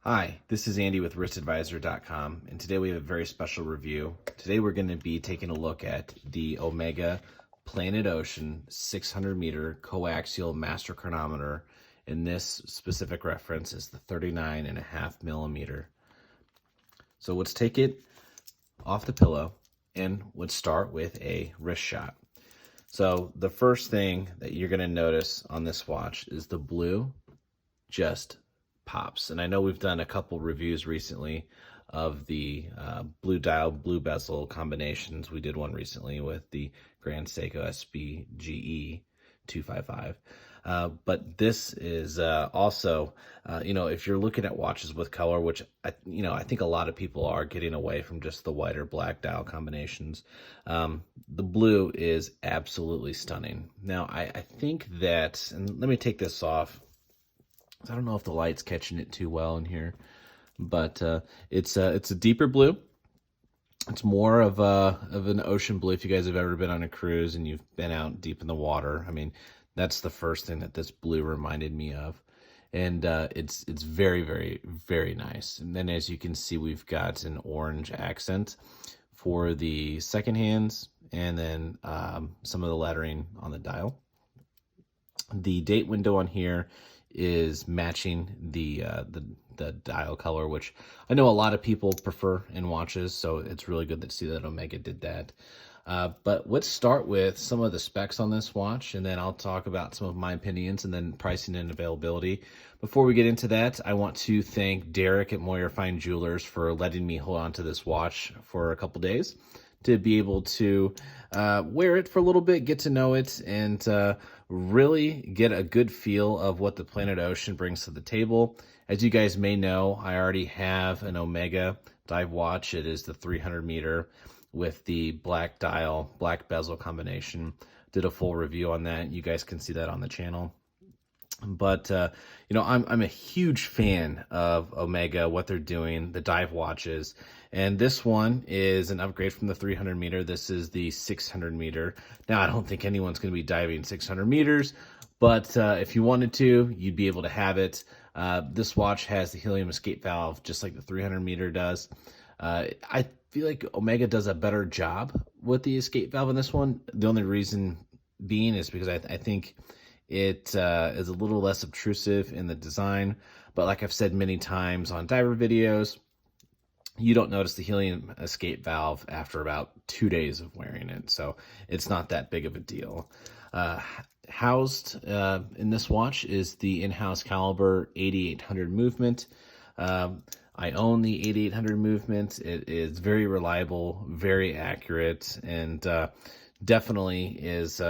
Hi, this is Andy with wristadvisor.com, and today we have a very special review. Today we're going to be taking a look at the Omega Planet Ocean 600 meter coaxial master chronometer, and this specific reference is the 39.5 millimeter. So let's take it off the pillow and let's start with a wrist shot. So the first thing that you're going to notice on this watch is the blue just pops. And I know we've done a couple reviews recently of the blue dial, blue bezel combinations. We did one recently with the Grand Seiko SB GE 255. But this is also, if you're looking at watches with color, which I think a lot of people are getting away from just the white or black dial combinations. The blue is absolutely stunning. Now, I think that, and let me take this off. I don't know if the light's catching it too well in here, but it's a deeper blue. It's more of an ocean blue. If you guys have ever been on a cruise and you've been out deep in the water, I mean, that's the first thing that this blue reminded me of. And it's very, very, very nice. And then as you can see, we've got an orange accent for the second hands, and then some of the lettering on the dial. The date window on here is matching the dial color, which I know a lot of people prefer in watches, so it's really good to see that Omega did that. But let's start with some of the specs on this watch, and then I'll talk about some of my opinions and then pricing and availability. Before we get into that, I want to thank Derek at Moyer Fine Jewelers for letting me hold on to this watch for a couple days to be able to wear it for a little bit, get to know it, and really get a good feel of what the Planet Ocean brings to the table. As you guys may know, I already have an Omega dive watch. It is the 300 meter with the black dial, black bezel combination. Did a full review on that. You guys can see that on the channel. But I'm a huge fan of Omega, what they're doing, the dive watches, and this one is an upgrade from the 300 meter. This is the 600 meter. Now, I don't think anyone's going to be diving 600 meters, but if you wanted to, you'd be able to have it. This watch has the helium escape valve, just like the 300 meter does. I feel like Omega does a better job with the escape valve in this one. The only reason being is because I think it is a little less obtrusive in the design, but like I've said many times on diver videos, you don't notice the helium escape valve after about 2 days of wearing it, so it's not that big of a deal. Housed in this watch is the in-house caliber 8800 movement. I own the 8800 movement. It is very reliable, very accurate, and definitely is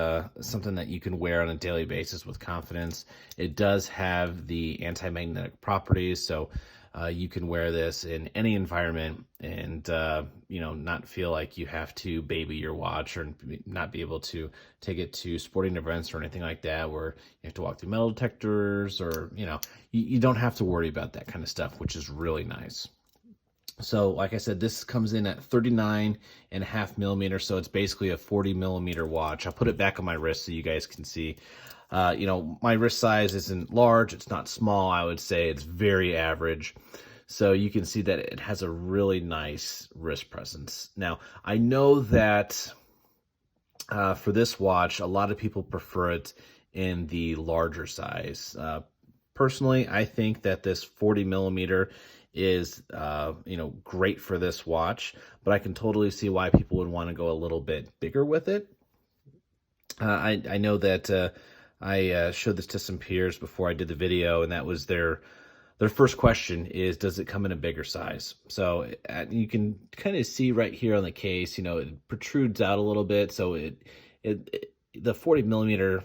something that you can wear on a daily basis with confidence. It does have the anti-magnetic properties, so you can wear this in any environment and not feel like you have to baby your watch or not be able to take it to sporting events or anything like that where you have to walk through metal detectors, or you don't have to worry about that kind of stuff, which is really nice. So like I said, this comes in at 39.5 millimeter, so it's basically a 40 millimeter watch. I'll put it back on my wrist so you guys can see. My wrist size isn't large, it's not small. I would say it's very average. So you can see that it has a really nice wrist presence. Now, I know that for this watch, a lot of people prefer it in the larger size. Personally, I think that this 40 millimeter is great for this watch, but I can totally see why people would want to go a little bit bigger with it. I know that I showed this to some peers before I did the video, and that was their first question is, does it come in a bigger size? So you can kind of see right here on the case, it protrudes out a little bit. So the 40 millimeter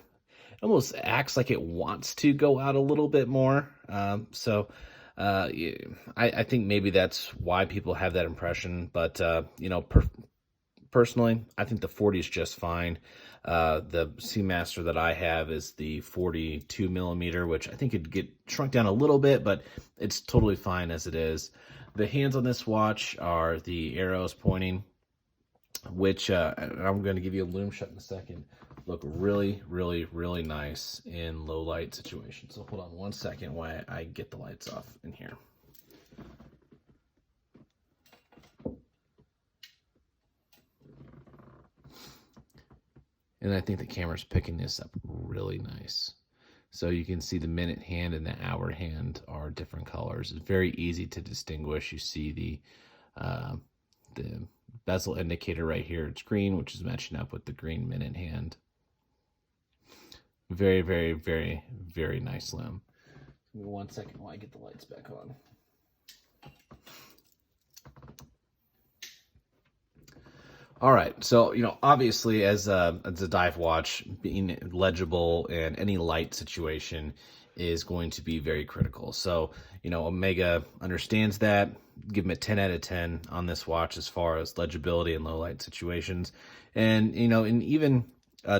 almost acts like it wants to go out a little bit more. I think maybe that's why people have that impression. But, personally, I think the 40 is just fine. The Seamaster that I have is the 42 millimeter, which I think could get shrunk down a little bit, but it's totally fine as it is. The hands on this watch are the arrows pointing, which I'm going to give you a lume shot in a second. Look really, really, really nice in low light situations. So hold on one second while I get the lights off in here. And I think the camera's picking this up really nice. So you can see the minute hand and the hour hand are different colors. It's very easy to distinguish. You see the bezel indicator right here. It's green, which is matching up with the green minute hand. Very, very, very, very nice limb. Give me 1 second while I get the lights back on. All right, so obviously, as a dive watch, being legible in any light situation is going to be very critical. So Omega understands that. Give them a 10 out of 10 on this watch as far as legibility in low light situations, and in even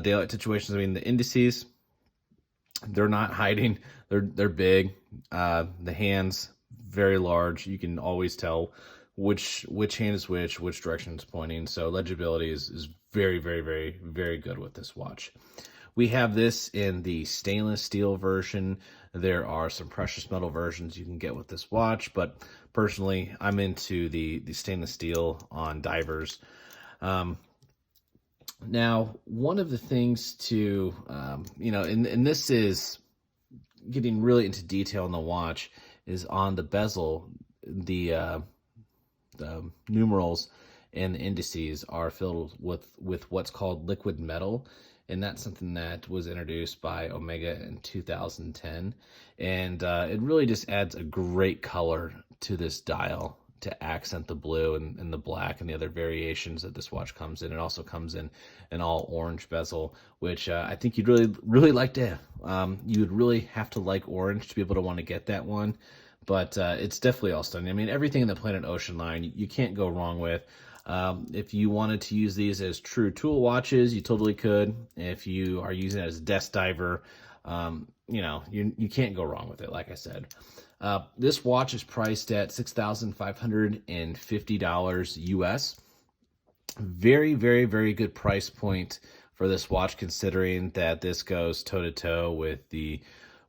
daylight situations. I mean, the indices, they're not hiding. They're big. The hands very large. You can always tell which hand is which direction it's pointing. So legibility is very, very, very, very good with this watch. We have this in the stainless steel version. There are some precious metal versions you can get with this watch, but personally, I'm into the stainless steel on divers. Now, one of the things to, and this is getting really into detail in the watch, is on the bezel, the numerals and the indices are filled with what's called liquid metal, and that's something that was introduced by Omega in 2010, and it really just adds a great color to this dial to accent the blue and the black and the other variations that this watch comes in. It also comes in an all orange bezel, which I think you'd really like to have. You would really have to like orange to be able to want to get that one. But it's definitely all stunning. I mean, everything in the Planet Ocean line, you can't go wrong with. If you wanted to use these as true tool watches, you totally could. If you are using it as a desk diver, you can't go wrong with it, like I said. This watch is priced at $6,550 US. Very, very, very good price point for this watch, considering that this goes toe-to-toe with the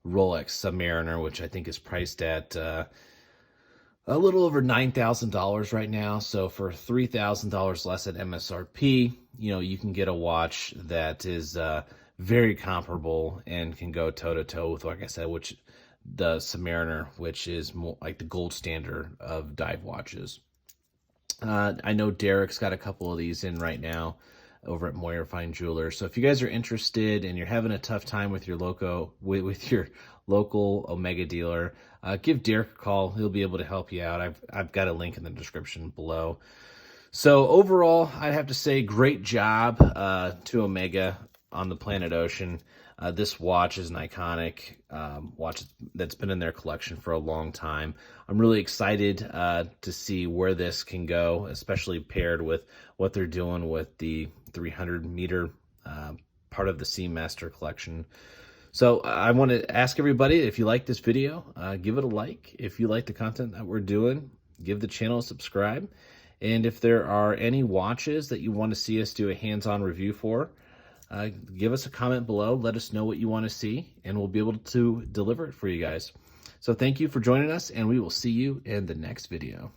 Rolex Submariner, which I think is priced at a little over $9,000 right now. So for $3,000 less at MSRP, you can get a watch that is very comparable and can go toe-to-toe with, like I said, the Submariner, which is more like the gold standard of dive watches. I know Derek's got a couple of these in right now over at Moyer Fine Jewelers. So if you guys are interested and you're having a tough time with your local Omega dealer, give Derek a call. He'll be able to help you out. I've got a link in the description below. So overall, I'd have to say great job to Omega on the Planet Ocean. This watch is an iconic watch that's been in their collection for a long time. I'm really excited to see where this can go, especially paired with what they're doing with the 300-meter part of the Seamaster collection. So I want to ask everybody, if you like this video, give it a like. If you like the content that we're doing, give the channel a subscribe. And if there are any watches that you want to see us do a hands-on review for, give us a comment below. Let us know what you want to see, and we'll be able to deliver it for you guys. So thank you for joining us, and we will see you in the next video.